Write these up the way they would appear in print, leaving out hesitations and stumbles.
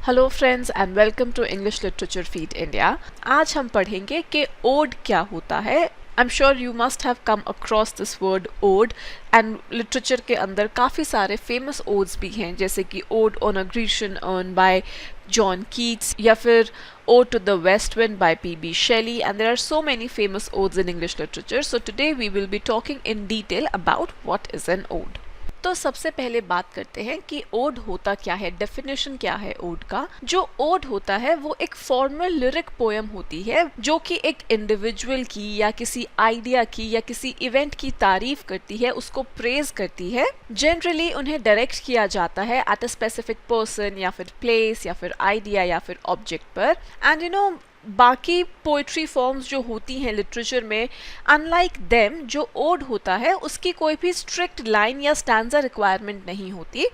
Hello friends and welcome to English literature feed India. आज हम पढ़ेंगे कि ओड क्या होता है। I am sure you must have come across this word ode and literature के अंदर काफ़ी सारे फेमस ओड्स भी हैं, जैसे कि odd on a Grecian earn by John Keats या फिर Ode to the West Wind by P.B. Shelley, and there are so many famous odes in English literature. So today we will be talking in detail about what is an ode. तो सबसे पहले बात करते हैं कि odd होता क्या है, डेफिनेशन क्या है ओड का। जो ओड होता है वो एक फॉर्मल लिरिक पोएम होती है जो कि एक इंडिविजुअल की या किसी आइडिया की या किसी इवेंट की तारीफ करती है, उसको प्रेज करती है। जनरली उन्हें डायरेक्ट किया जाता है एट अ स्पेसिफिक पर्सन या फिर प्लेस या फिर आइडिया या फिर ऑब्जेक्ट पर। एंड बाकी पोइट्री फॉर्म्स जो होती हैं लिटरेचर में, अनलाइक देम जो ओड होता है उसकी कोई भी स्ट्रिक्ट लाइन या स्टैंजा रिक्वायरमेंट नहीं होती।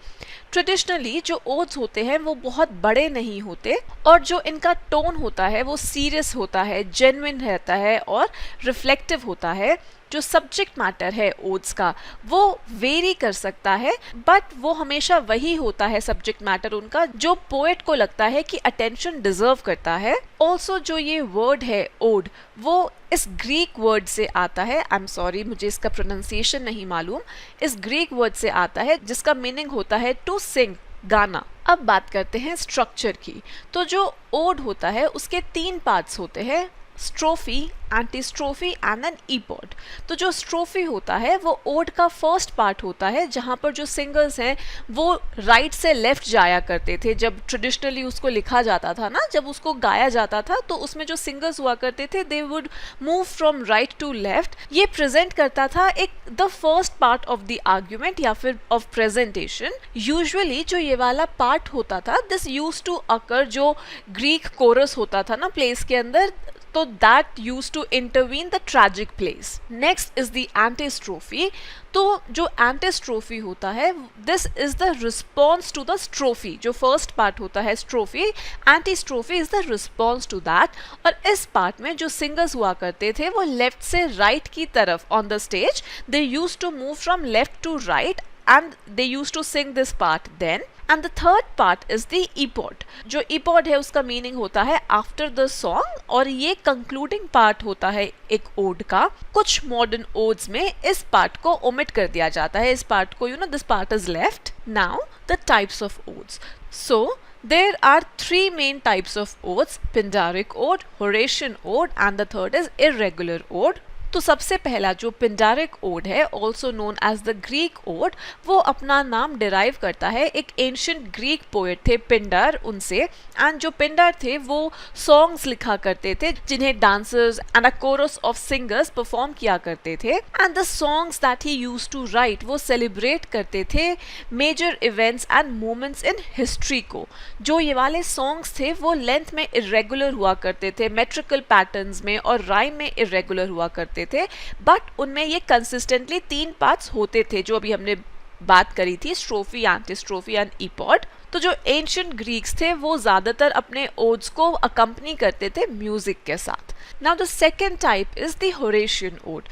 ट्रेडिशनली जो ओड्स होते हैं वो बहुत बड़े नहीं होते और जो इनका टोन होता है वो सीरियस होता है, जेन्युइन रहता है और रिफ्लेक्टिव होता है। जो सब्जेक्ट मैटर है ओड्स का वो वेरी कर सकता है, बट वो हमेशा वही होता है सब्जेक्ट मैटर उनका जो पोएट को लगता है कि अटेंशन डिजर्व करता है। ऑल्सो जो ये वर्ड है ओड वो इस ग्रीक वर्ड से आता है। आई एम सॉरी, मुझे इसका प्रोनाउंसिएशन नहीं मालूम। इस ग्रीक वर्ड से आता है जिसका मीनिंग होता है टू सिंग, गाना। अब बात करते हैं स्ट्रक्चर की। तो जो ओड होता है उसके 3 पार्ट्स होते हैं, स्ट्रोफी, एंटीस्ट्रोफी एंड एन ईपॉड। तो जो स्ट्रोफी होता है वो ओड का फर्स्ट पार्ट होता है जहाँ पर जो सिंगर्स हैं वो राइट से लेफ्ट जाया करते थे। जब ट्रेडिशनली उसको लिखा जाता था ना, जब उसको गाया जाता था तो उसमें जो सिंगर्स हुआ करते थे they would move from right to left. ये प्रेजेंट करता था एक the first part of the argument या फिर ऑफ प्रेजेंटेशन। यूजुअली जो ये वाला पार्ट होता था दिस यूज टू अकर, जो ग्रीक कोरस होता था ना प्लेस के अंदर, तो that used to intervene the tragic place. Next is the antistrophe. तो जो antistrophe होता है this is the response to the strophe. जो first part होता है strophe, antistrophe is the response to that. और इस part में जो singers हुआ करते थे वो left से right की तरफ on the stage they used to move from left to right and they used to sing this part then. And the third part is the epod. जो epod है उसका मीनिंग होता है आफ्टर द सॉन्ग और ये concluding part होता है एक ओड का। कुछ मॉडर्न ओड्स में इस पार्ट को ओमिट कर दिया जाता है, इस पार्ट को this part is left. Now the types of odds. So there are 3 main types of odes: Pindaric ode, Horatian ode and the third is irregular ode. तो सबसे पहला जो पिंडारिक ओड है, also known as the Greek ode, वो अपना नाम derive करता है एक एंशियंट ग्रीक पोएट थे पिंडर उनसे। एंड जो पिंडर थे वो सॉन्ग्स लिखा करते थे जिन्हें dancers and a chorus of singers perform किया करते थे। And the songs that he used to write वो सेलिब्रेट करते थे major events and moments in history को। जो ये वाले सॉन्ग्स थे वो लेंथ में इरेगुलर हुआ करते थे, मेट्रिकल पैटर्न्स में और राइम में इरेगुलर हुआ करते थे, बट उनमें ये कंसिस्टेंटली 3 पार्ट्स होते थे जो अभी हमने बात करी थी, स्ट्रोफी, एंटीस्ट्रोफी एंड ईपॉड। तो जो एंशियंट ग्रीक्स थे वो ज्यादातर अपने ओड्स को अकम्पनी करते थे म्यूजिक के साथ। Now the second type is the Horatian ode.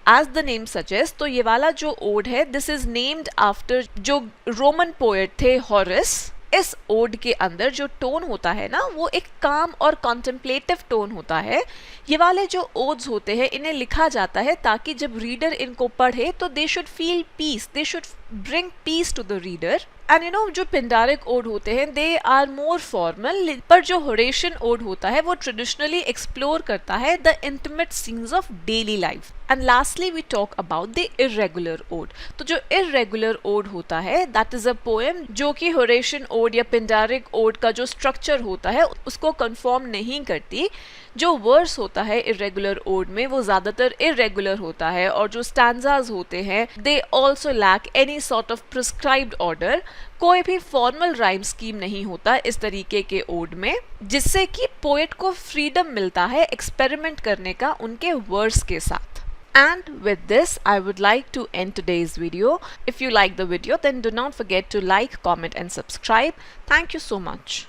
As the name suggest, तो ये वाला जो ओड है दिस इज नेम्ड आफ्टर जो रोमन पोएट थे हॉरस। इस ओड के अंदर जो टोन होता है ना वो एक काम और कॉन्टेम्पलेटिव टोन होता है। ये वाले जो ओड्स होते हैं इन्हें लिखा जाता है ताकि जब रीडर इनको पढ़े तो they should feel peace, they should bring peace to the reader. And जो पिंडारिक ओड होते हैं दे आर मोर फॉर्मल, पर जो होरेशियन ओड होता है वो ट्रेडिशनली एक्सप्लोर करता है the intimate scenes of daily life. And lastly we talk about the irregular ode. तो जो इरेगुलर ओड होता है दैट इज अ पोएम जो कि होरेशियन ओड या पिंडारिक ओड का जो स्ट्रक्चर होता है उसको कंफर्म नहीं करती। जो वर्स होता है इरेगुलर ओड में वो ज्यादातर इरेगुलर होता है और जो स्टैंजाज होते हैं they also lack any sort of prescribed order. कोई भी फॉर्मल राइम स्कीम नहीं होता इस तरीके के ओड में, जिससे कि पोएट को फ्रीडम मिलता है एक्सपेरिमेंट करने का उनके वर्स के साथ। And with this, I would like to end today's video. If you like the video, then do not forget to like, comment and subscribe. Thank you so much.